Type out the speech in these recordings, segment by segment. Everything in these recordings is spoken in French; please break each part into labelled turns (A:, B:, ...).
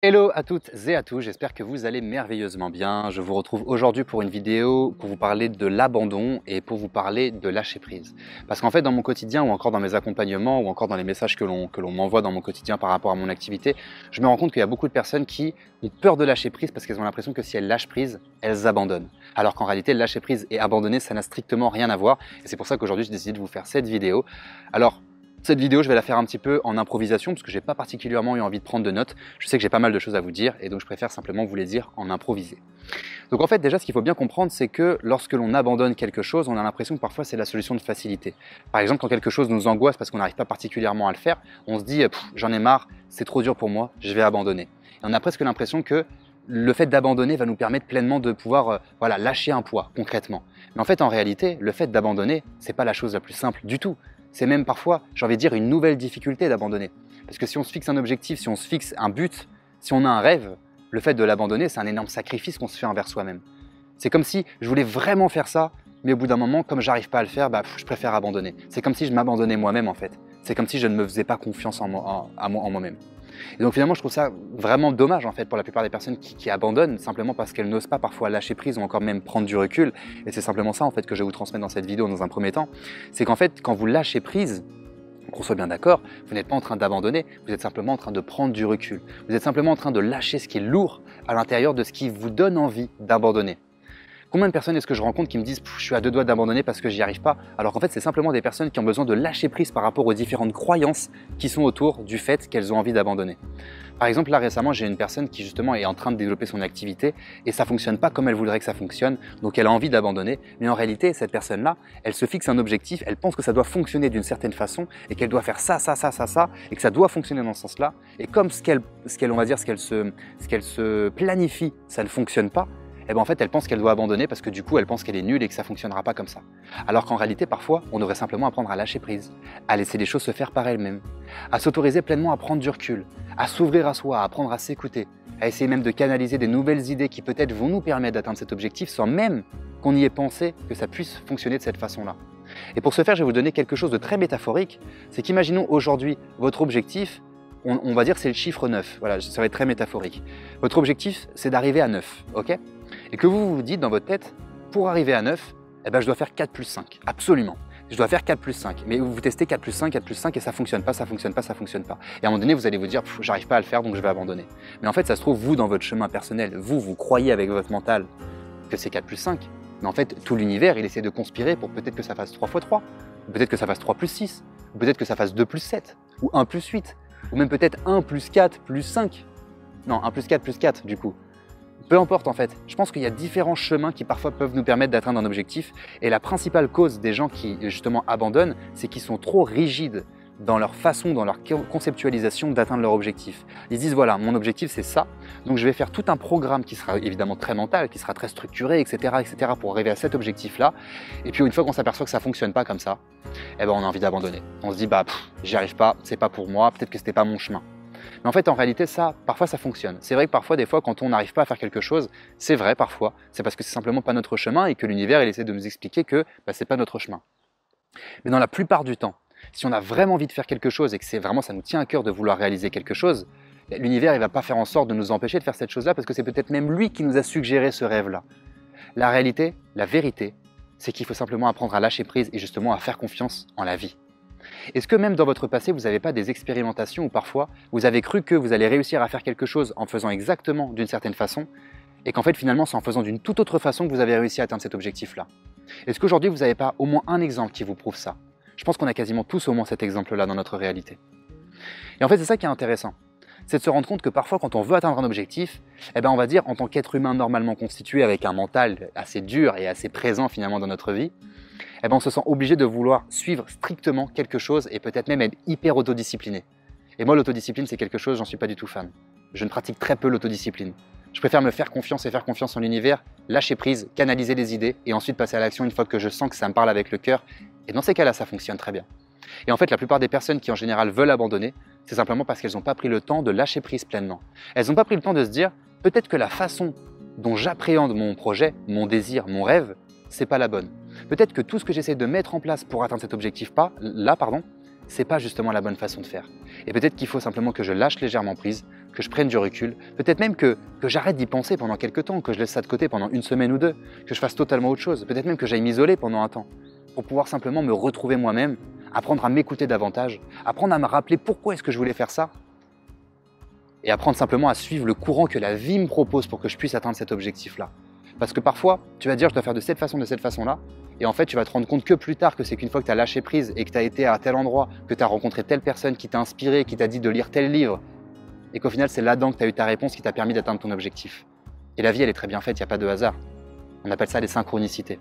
A: Hello à toutes et à tous, j'espère que vous allez merveilleusement bien. Je vous retrouve aujourd'hui pour une vidéo pour vous parler de l'abandon et pour vous parler de lâcher prise. Parce qu'en fait, dans mon quotidien ou encore dans mes accompagnements ou encore dans les messages que l'on m'envoie dans mon quotidien par rapport à mon activité, je me rends compte qu'il y a beaucoup de personnes qui ont peur de lâcher prise parce qu'elles ont l'impression que si elles lâchent prise, elles abandonnent. Alors qu'en réalité, lâcher prise et abandonner, ça n'a strictement rien à voir. Et c'est pour ça qu'aujourd'hui, j'ai décidé de vous faire cette vidéo. Alors, cette vidéo, je vais la faire un petit peu en improvisation parce que j'ai pas particulièrement eu envie de prendre de notes. Je sais que j'ai pas mal de choses à vous dire et donc je préfère simplement vous les dire en improvisé. Donc en fait, déjà, ce qu'il faut bien comprendre, c'est que lorsque l'on abandonne quelque chose, on a l'impression que parfois c'est la solution de facilité. Par exemple, quand quelque chose nous angoisse parce qu'on n'arrive pas particulièrement à le faire, on se dit j'en ai marre, c'est trop dur pour moi, je vais abandonner. Et on a presque l'impression que le fait d'abandonner va nous permettre pleinement de pouvoir lâcher un poids concrètement. Mais en fait, en réalité, le fait d'abandonner, c'est pas la chose la plus simple du tout. C'est même parfois, j'ai envie de dire, une nouvelle difficulté d'abandonner. Parce que si on se fixe un objectif, si on se fixe un but, si on a un rêve, le fait de l'abandonner, c'est un énorme sacrifice qu'on se fait envers soi-même. C'est comme si je voulais vraiment faire ça, mais au bout d'un moment, comme j'arrive pas à le faire, je préfère abandonner. C'est comme si je m'abandonnais moi-même en fait. C'est comme si je ne me faisais pas confiance en moi-même. Et donc finalement, je trouve ça vraiment dommage en fait pour la plupart des personnes qui abandonnent simplement parce qu'elles n'osent pas parfois lâcher prise ou encore même prendre du recul. Et c'est simplement ça en fait que je vais vous transmettre dans cette vidéo dans un premier temps. C'est qu'en fait, quand vous lâchez prise, qu'on soit bien d'accord, vous n'êtes pas en train d'abandonner, vous êtes simplement en train de prendre du recul. Vous êtes simplement en train de lâcher ce qui est lourd à l'intérieur de ce qui vous donne envie d'abandonner. Combien de personnes est-ce que je rencontre qui me disent « je suis à deux doigts d'abandonner parce que j'y arrive pas » alors qu'en fait c'est simplement des personnes qui ont besoin de lâcher prise par rapport aux différentes croyances qui sont autour du fait qu'elles ont envie d'abandonner. Par exemple, là récemment j'ai une personne qui justement est en train de développer son activité et ça fonctionne pas comme elle voudrait que ça fonctionne, donc elle a envie d'abandonner, mais en réalité cette personne-là, elle se fixe un objectif, elle pense que ça doit fonctionner d'une certaine façon et qu'elle doit faire ça, et que ça doit fonctionner dans ce sens-là, et comme ce qu'elle se planifie, ça ne fonctionne pas, et en fait, elle pense qu'elle doit abandonner parce que du coup, elle pense qu'elle est nulle et que ça ne fonctionnera pas comme ça. Alors qu'en réalité, parfois, on devrait simplement apprendre à lâcher prise, à laisser les choses se faire par elles-mêmes, à s'autoriser pleinement à prendre du recul, à s'ouvrir à soi, à apprendre à s'écouter, à essayer même de canaliser des nouvelles idées qui peut-être vont nous permettre d'atteindre cet objectif sans même qu'on y ait pensé que ça puisse fonctionner de cette façon-là. Et pour ce faire, je vais vous donner quelque chose de très métaphorique, c'est qu'imaginons aujourd'hui votre objectif, on va dire c'est le chiffre 9, voilà, ça va être très métaphorique. Votre objectif, c'est d'arriver à 9, ok ? Et que vous vous dites dans votre tête, pour arriver à 9, je dois faire 4 plus 5, absolument. Je dois faire 4 plus 5, mais vous testez 4 plus 5 et ça fonctionne pas. Et à un moment donné, vous allez vous dire, j'arrive pas à le faire, donc je vais abandonner. Mais en fait, ça se trouve, vous, dans votre chemin personnel, vous croyez avec votre mental que c'est 4 plus 5. Mais en fait, tout l'univers, il essaie de conspirer pour peut-être que ça fasse 3 fois 3, ou peut-être que ça fasse 3 plus 6, ou peut-être que ça fasse 2 plus 7, ou 1 plus 8, ou même peut-être 1 plus 4 plus 5. Non, 1 plus 4 plus 4, du coup. Peu importe en fait, je pense qu'il y a différents chemins qui parfois peuvent nous permettre d'atteindre un objectif et la principale cause des gens qui justement abandonnent, c'est qu'ils sont trop rigides dans leur façon, dans leur conceptualisation d'atteindre leur objectif. Ils se disent voilà, mon objectif c'est ça, donc je vais faire tout un programme qui sera évidemment très mental, qui sera très structuré, etc. pour arriver à cet objectif-là. Et puis une fois qu'on s'aperçoit que ça ne fonctionne pas comme ça, on a envie d'abandonner. On se dit j'y arrive pas, c'est pas pour moi, peut-être que c'était pas mon chemin. Mais en fait, en réalité, parfois ça fonctionne. C'est vrai que parfois, des fois, quand on n'arrive pas à faire quelque chose, c'est vrai parfois, c'est parce que c'est simplement pas notre chemin et que l'univers, il essaie de nous expliquer que c'est pas notre chemin. Mais dans la plupart du temps, si on a vraiment envie de faire quelque chose et que ça nous tient à cœur de vouloir réaliser quelque chose, l'univers, il va pas faire en sorte de nous empêcher de faire cette chose-là parce que c'est peut-être même lui qui nous a suggéré ce rêve-là. La réalité, la vérité, c'est qu'il faut simplement apprendre à lâcher prise et justement à faire confiance en la vie. Est-ce que même dans votre passé, vous n'avez pas des expérimentations où parfois vous avez cru que vous allez réussir à faire quelque chose en faisant exactement d'une certaine façon et qu'en fait finalement c'est en faisant d'une toute autre façon que vous avez réussi à atteindre cet objectif-là? Est-ce qu'aujourd'hui vous n'avez pas au moins un exemple qui vous prouve ça? Je pense qu'on a quasiment tous au moins cet exemple-là dans notre réalité. Et en fait c'est ça qui est intéressant, c'est de se rendre compte que parfois quand on veut atteindre un objectif, on va dire en tant qu'être humain normalement constitué avec un mental assez dur et assez présent finalement dans notre vie, on se sent obligé de vouloir suivre strictement quelque chose et peut-être même être hyper autodiscipliné. Et moi, l'autodiscipline, c'est quelque chose, j'en suis pas du tout fan. Je ne pratique très peu l'autodiscipline. Je préfère me faire confiance et faire confiance en l'univers, lâcher prise, canaliser les idées et ensuite passer à l'action une fois que je sens que ça me parle avec le cœur. Et dans ces cas-là, ça fonctionne très bien. Et en fait, la plupart des personnes qui en général veulent abandonner, c'est simplement parce qu'elles n'ont pas pris le temps de lâcher prise pleinement. Elles n'ont pas pris le temps de se dire, peut-être que la façon dont j'appréhende mon projet, mon désir, mon rêve, c'est pas la bonne. Peut-être que tout ce que j'essaie de mettre en place pour atteindre cet objectif-là, c'est pas justement la bonne façon de faire. Et peut-être qu'il faut simplement que je lâche légèrement prise, que je prenne du recul, peut-être même que j'arrête d'y penser pendant quelques temps, que je laisse ça de côté pendant une semaine ou deux, que je fasse totalement autre chose, peut-être même que j'aille m'isoler pendant un temps, pour pouvoir simplement me retrouver moi-même, apprendre à m'écouter davantage, apprendre à me rappeler pourquoi est-ce que je voulais faire ça, et apprendre simplement à suivre le courant que la vie me propose pour que je puisse atteindre cet objectif-là. Parce que parfois, tu vas dire je dois faire de cette façon-là, et en fait tu vas te rendre compte que plus tard que c'est qu'une fois que tu as lâché prise et que tu as été à tel endroit, que tu as rencontré telle personne qui t'a inspiré, qui t'a dit de lire tel livre, et qu'au final c'est là-dedans que tu as eu ta réponse qui t'a permis d'atteindre ton objectif. Et la vie elle est très bien faite, il n'y a pas de hasard. On appelle ça des synchronicités.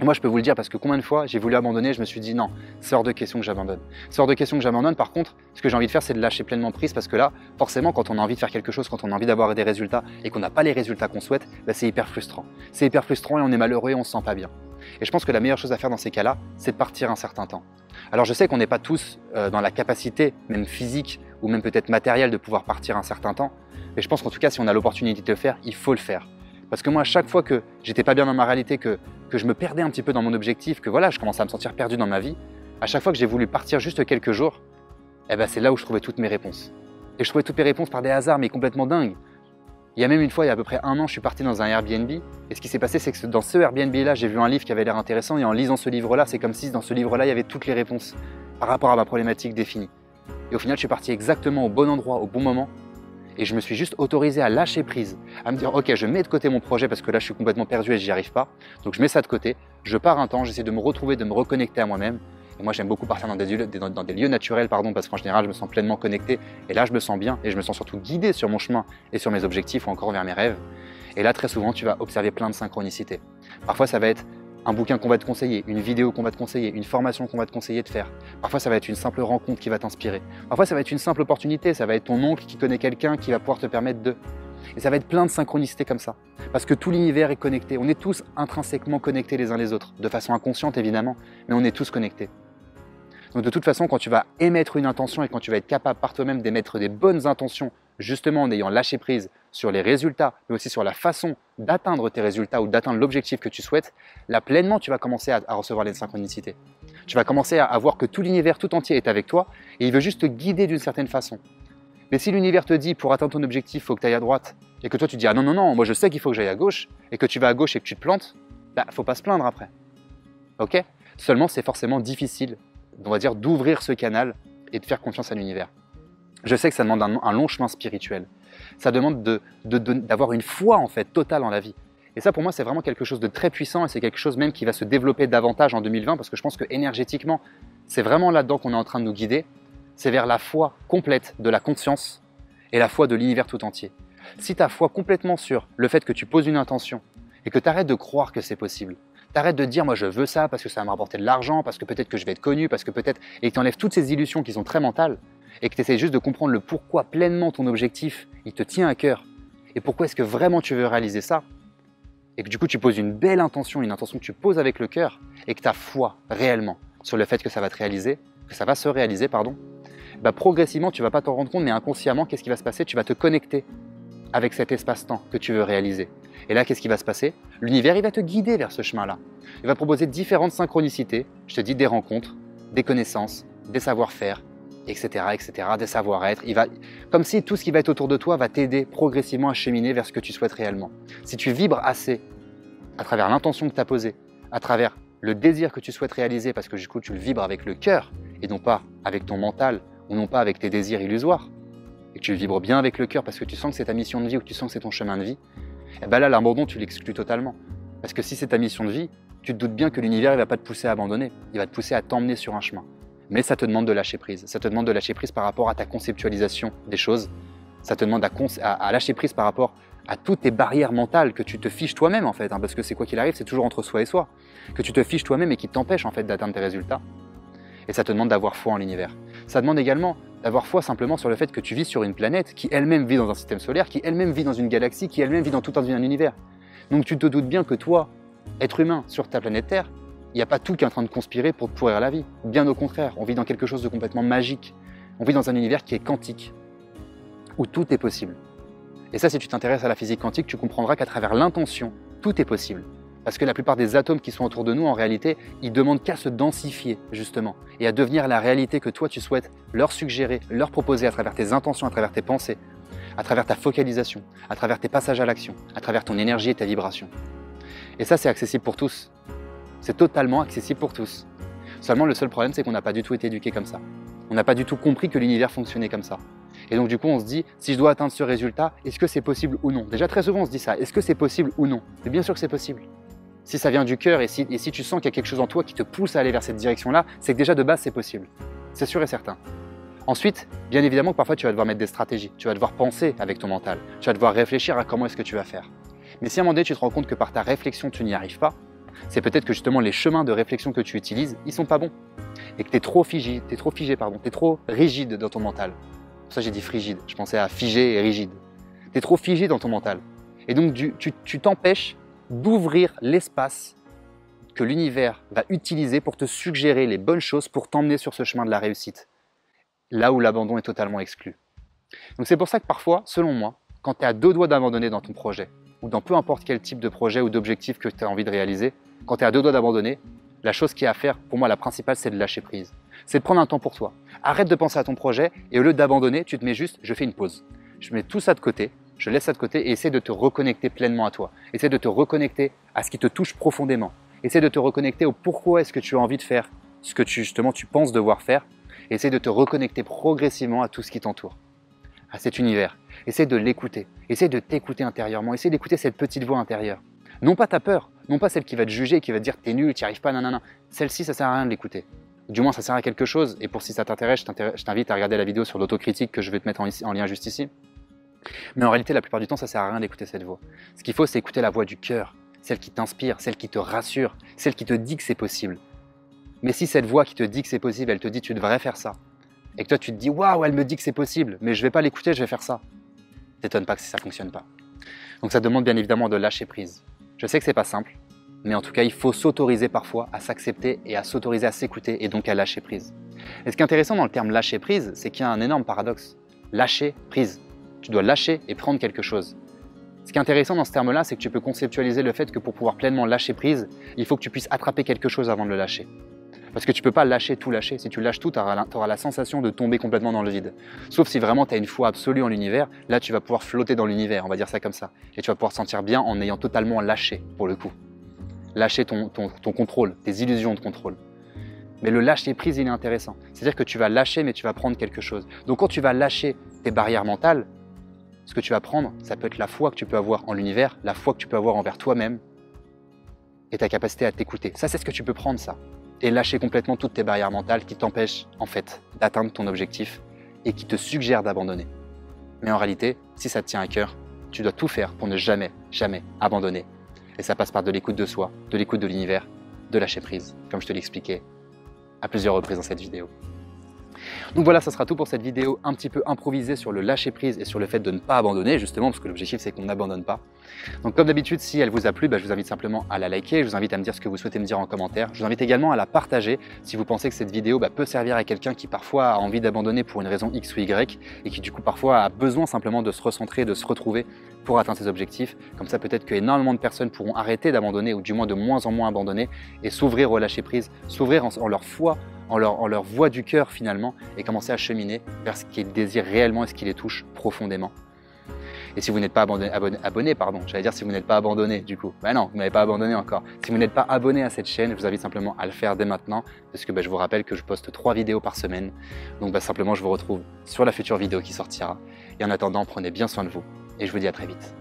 A: Et moi je peux vous le dire parce que combien de fois j'ai voulu abandonner, je me suis dit non, c'est hors de question que j'abandonne. C'est hors de question que j'abandonne, par contre, ce que j'ai envie de faire c'est de lâcher pleinement prise parce que là, forcément quand on a envie de faire quelque chose, quand on a envie d'avoir des résultats et qu'on n'a pas les résultats qu'on souhaite, bah, c'est hyper frustrant. C'est hyper frustrant et on est malheureux et on se sent pas bien. Et je pense que la meilleure chose à faire dans ces cas-là, c'est de partir un certain temps. Alors je sais qu'on n'est pas tous dans la capacité, même physique ou même peut-être matérielle, de pouvoir partir un certain temps, mais je pense qu'en tout cas si on a l'opportunité de le faire, il faut le faire. Parce que moi, à chaque fois que j'étais pas bien dans ma réalité, que je me perdais un petit peu dans mon objectif, que voilà, je commençais à me sentir perdu dans ma vie, à chaque fois que j'ai voulu partir juste quelques jours, eh ben, c'est là où je trouvais toutes mes réponses. Et je trouvais toutes mes réponses par des hasards, mais complètement dingues. Il y a même une fois, il y a à peu près un an, je suis parti dans un Airbnb, et ce qui s'est passé, c'est que dans ce Airbnb-là, j'ai vu un livre qui avait l'air intéressant, et en lisant ce livre-là, c'est comme si dans ce livre-là, il y avait toutes les réponses par rapport à ma problématique définie. Et au final, je suis parti exactement au bon endroit, au bon moment, et je me suis juste autorisé à lâcher prise, à me dire ok, je mets de côté mon projet parce que là je suis complètement perdu et j'y arrive pas, donc je mets ça de côté, je pars un temps, j'essaie de me retrouver, de me reconnecter à moi-même. Et moi j'aime beaucoup partir dans des lieux naturels, parce qu'en général je me sens pleinement connecté, et là je me sens bien, et je me sens surtout guidé sur mon chemin et sur mes objectifs ou encore vers mes rêves. Et là très souvent tu vas observer plein de synchronicités. Parfois ça va être un bouquin qu'on va te conseiller, une vidéo qu'on va te conseiller, une formation qu'on va te conseiller de faire. Parfois, ça va être une simple rencontre qui va t'inspirer. Parfois, ça va être une simple opportunité. Ça va être ton oncle qui connaît quelqu'un qui va pouvoir te permettre de... Et ça va être plein de synchronicités comme ça. Parce que tout l'univers est connecté. On est tous intrinsèquement connectés les uns les autres. De façon inconsciente, évidemment, mais on est tous connectés. Donc de toute façon, quand tu vas émettre une intention et quand tu vas être capable par toi-même d'émettre des bonnes intentions, justement en ayant lâché prise sur les résultats, mais aussi sur la façon d'atteindre tes résultats ou d'atteindre l'objectif que tu souhaites, là pleinement tu vas commencer à recevoir les synchronicités. Tu vas commencer à voir que tout l'univers tout entier est avec toi et il veut juste te guider d'une certaine façon. Mais si l'univers te dit pour atteindre ton objectif, il faut que tu ailles à droite, et que toi tu dis ah non, non, non, moi je sais qu'il faut que j'aille à gauche, et que tu vas à gauche et que tu te plantes, bah faut pas se plaindre après. Ok? Seulement c'est forcément difficile, on va dire, d'ouvrir ce canal et de faire confiance à l'univers. Je sais que ça demande un long chemin spirituel. Ça demande d'avoir une foi en fait totale en la vie. Et ça pour moi c'est vraiment quelque chose de très puissant et c'est quelque chose même qui va se développer davantage en 2020 parce que je pense que énergétiquement c'est vraiment là-dedans qu'on est en train de nous guider. C'est vers la foi complète de la conscience et la foi de l'univers tout entier. Si ta foi complètement sur le fait que tu poses une intention et que tu arrêtes de croire que c'est possible, t'arrêtes de dire moi je veux ça parce que ça va me rapporter de l'argent, parce que peut-être que je vais être connu, parce que peut-être... Et que tu enlèves toutes ces illusions qui sont très mentales et que tu essaies juste de comprendre le pourquoi pleinement ton objectif, il te tient à cœur et pourquoi est-ce que vraiment tu veux réaliser ça et que du coup tu poses une belle intention, une intention que tu poses avec le cœur et que tu as foi réellement sur le fait que ça va te réaliser, que ça va se réaliser, pardon, bah progressivement tu vas pas t'en rendre compte mais inconsciemment qu'est-ce qui va se passer? Tu vas te connecter avec cet espace-temps que tu veux réaliser. Et là, qu'est-ce qui va se passer? L'univers, il va te guider vers ce chemin-là. Il va proposer différentes synchronicités, je te dis des rencontres, des connaissances, des savoir-faire, etc., etc., des savoir-être. Comme si tout ce qui va être autour de toi va t'aider progressivement à cheminer vers ce que tu souhaites réellement. Si tu vibres assez, à travers l'intention que tu as posée, à travers le désir que tu souhaites réaliser, parce que du coup, tu le vibres avec le cœur, et non pas avec ton mental, ou non pas avec tes désirs illusoires, et que tu le vibres bien avec le cœur parce que tu sens que c'est ta mission de vie ou que tu sens que c'est ton chemin de vie, et bien là, l'abandon, tu l'exclus totalement. Parce que si c'est ta mission de vie, tu te doutes bien que l'univers ne va pas te pousser à abandonner, il va te pousser à t'emmener sur un chemin. Mais ça te demande de lâcher prise. Ça te demande de lâcher prise par rapport à ta conceptualisation des choses. Ça te demande à lâcher prise par rapport à toutes tes barrières mentales que tu te fiches toi-même en fait, hein, parce que c'est quoi qu'il arrive, c'est toujours entre soi et soi, que tu te fiches toi-même et qui t'empêche en fait d'atteindre tes résultats. Et ça te demande d'avoir foi en l'univers. Ça demande également d'avoir foi simplement sur le fait que tu vis sur une planète qui elle-même vit dans un système solaire, qui elle-même vit dans une galaxie, qui elle-même vit dans tout un univers. Donc tu te doutes bien que toi, être humain sur ta planète Terre, il n'y a pas tout qui est en train de conspirer pour te pourrir la vie. Bien au contraire, on vit dans quelque chose de complètement magique. On vit dans un univers qui est quantique, où tout est possible. Et ça, si tu t'intéresses à la physique quantique, tu comprendras qu'à travers l'intention, tout est possible. Parce que la plupart des atomes qui sont autour de nous, en réalité, ils demandent qu'à se densifier, justement, et à devenir la réalité que toi, tu souhaites leur suggérer, leur proposer à travers tes intentions, à travers tes pensées. à travers ta focalisation, à travers tes passages à l'action, à travers ton énergie et ta vibration. Et ça, c'est accessible pour tous. C'est totalement accessible pour tous. Seulement, le seul problème, c'est qu'on n'a pas du tout été éduqué comme ça. On n'a pas du tout compris que l'univers fonctionnait comme ça. Et donc, du coup, on se dit, si je dois atteindre ce résultat, est-ce que c'est possible ou non? Déjà, très souvent, on se dit ça. Est-ce que c'est possible ou non? Mais bien sûr que c'est possible. Si ça vient du cœur et si tu sens qu'il y a quelque chose en toi qui te pousse à aller vers cette direction-là, c'est que déjà, de base, c'est possible. C'est sûr et certain. Ensuite, bien évidemment que parfois, tu vas devoir mettre des stratégies. Tu vas devoir penser avec ton mental. Tu vas devoir réfléchir à comment est-ce que tu vas faire. Mais si à un moment donné, tu te rends compte que par ta réflexion, tu n'y arrives pas, c'est peut-être que justement les chemins de réflexion que tu utilises, ils sont pas bons. Et que tu es trop figé, tu es trop rigide dans ton mental. Pour ça, j'ai dit frigide. Je pensais à figé et rigide. Tu es trop figé dans ton mental. Et donc, tu t'empêches d'ouvrir l'espace que l'univers va utiliser pour te suggérer les bonnes choses pour t'emmener sur ce chemin de la réussite. Là où l'abandon est totalement exclu. Donc c'est pour ça que parfois, selon moi, quand tu es à deux doigts d'abandonner dans ton projet, ou dans peu importe quel type de projet ou d'objectif que tu as envie de réaliser, quand tu es à deux doigts d'abandonner, la chose qui est à faire, pour moi la principale, c'est de lâcher prise. C'est de prendre un temps pour toi. Arrête de penser à ton projet et au lieu d'abandonner, tu te mets juste, je fais une pause. Je mets tout ça de côté, je laisse ça de côté et essaie de te reconnecter pleinement à toi. Essaie de te reconnecter à ce qui te touche profondément. Essaie de te reconnecter au pourquoi est-ce que tu as envie de faire ce que tu penses devoir faire. Et essaie de te reconnecter progressivement à tout ce qui t'entoure, à cet univers. Essaie de l'écouter, essaie de t'écouter intérieurement, essaie d'écouter cette petite voix intérieure. Non pas ta peur, non pas celle qui va te juger, qui va te dire t'es nul, t'y arrives pas, nanana. Celle-ci, ça sert à rien de l'écouter. Du moins, ça sert à quelque chose. Et pour si ça t'intéresse, je t'invite à regarder la vidéo sur l'autocritique que je vais te mettre en lien juste ici. Mais en réalité, la plupart du temps, ça sert à rien d'écouter cette voix. Ce qu'il faut, c'est écouter la voix du cœur, celle qui t'inspire, celle qui te rassure, celle qui te dit que c'est possible. Mais si cette voix qui te dit que c'est possible, elle te dit tu devrais faire ça, et que toi tu te dis waouh, elle me dit que c'est possible, mais je vais pas l'écouter, je vais faire ça, t'étonnes pas que ça fonctionne pas. Donc ça demande bien évidemment de lâcher prise. Je sais que c'est pas simple, mais en tout cas il faut s'autoriser parfois à s'accepter et à s'autoriser à s'écouter et donc à lâcher prise. Et ce qui est intéressant dans le terme lâcher prise, c'est qu'il y a un énorme paradoxe. Lâcher prise. Tu dois lâcher et prendre quelque chose. Ce qui est intéressant dans ce terme-là, c'est que tu peux conceptualiser le fait que pour pouvoir pleinement lâcher prise, il faut que tu puisses attraper quelque chose avant de le lâcher. Parce que tu ne peux pas lâcher tout lâcher. Si tu lâches tout, tu auras la sensation de tomber complètement dans le vide. Sauf si vraiment tu as une foi absolue en l'univers, là tu vas pouvoir flotter dans l'univers, on va dire ça comme ça. Et tu vas pouvoir te sentir bien en ayant totalement lâché, pour le coup. Lâcher ton contrôle, tes illusions de contrôle. Mais le lâcher prise, il est intéressant. C'est-à-dire que tu vas lâcher, mais tu vas prendre quelque chose. Donc quand tu vas lâcher tes barrières mentales, ce que tu vas prendre, ça peut être la foi que tu peux avoir en l'univers, la foi que tu peux avoir envers toi-même et ta capacité à t'écouter. Ça, c'est ce que tu peux prendre, ça. Et lâcher complètement toutes tes barrières mentales qui t'empêchent, en fait, d'atteindre ton objectif et qui te suggèrent d'abandonner. Mais en réalité, si ça te tient à cœur, tu dois tout faire pour ne jamais, jamais abandonner. Et ça passe par de l'écoute de soi, de l'écoute de l'univers, de lâcher prise, comme je te l'expliquais à plusieurs reprises dans cette vidéo. Donc voilà, ça sera tout pour cette vidéo un petit peu improvisée sur le lâcher prise et sur le fait de ne pas abandonner, justement, parce que l'objectif c'est qu'on n'abandonne pas. Donc comme d'habitude, si elle vous a plu, je vous invite simplement à la liker, je vous invite à me dire ce que vous souhaitez me dire en commentaire, je vous invite également à la partager si vous pensez que cette vidéo peut servir à quelqu'un qui parfois a envie d'abandonner pour une raison X ou Y et qui du coup parfois a besoin simplement de se recentrer, de se retrouver pour atteindre ses objectifs. Comme ça, peut-être qu'énormément de personnes pourront arrêter d'abandonner ou du moins de moins en moins abandonner et s'ouvrir au lâcher prise, s'ouvrir en leur foi, en leur voix du cœur finalement et commencer à cheminer vers ce qu'ils désirent réellement et ce qui les touche profondément. Et si vous n'êtes pas abonné, j'allais dire si vous n'êtes pas abandonné du coup. Non, vous n'avez pas abandonné encore. Si vous n'êtes pas abonné à cette chaîne, je vous invite simplement à le faire dès maintenant parce que je vous rappelle que je poste 3 vidéos par semaine. Donc simplement je vous retrouve sur la future vidéo qui sortira. Et en attendant, prenez bien soin de vous et je vous dis à très vite.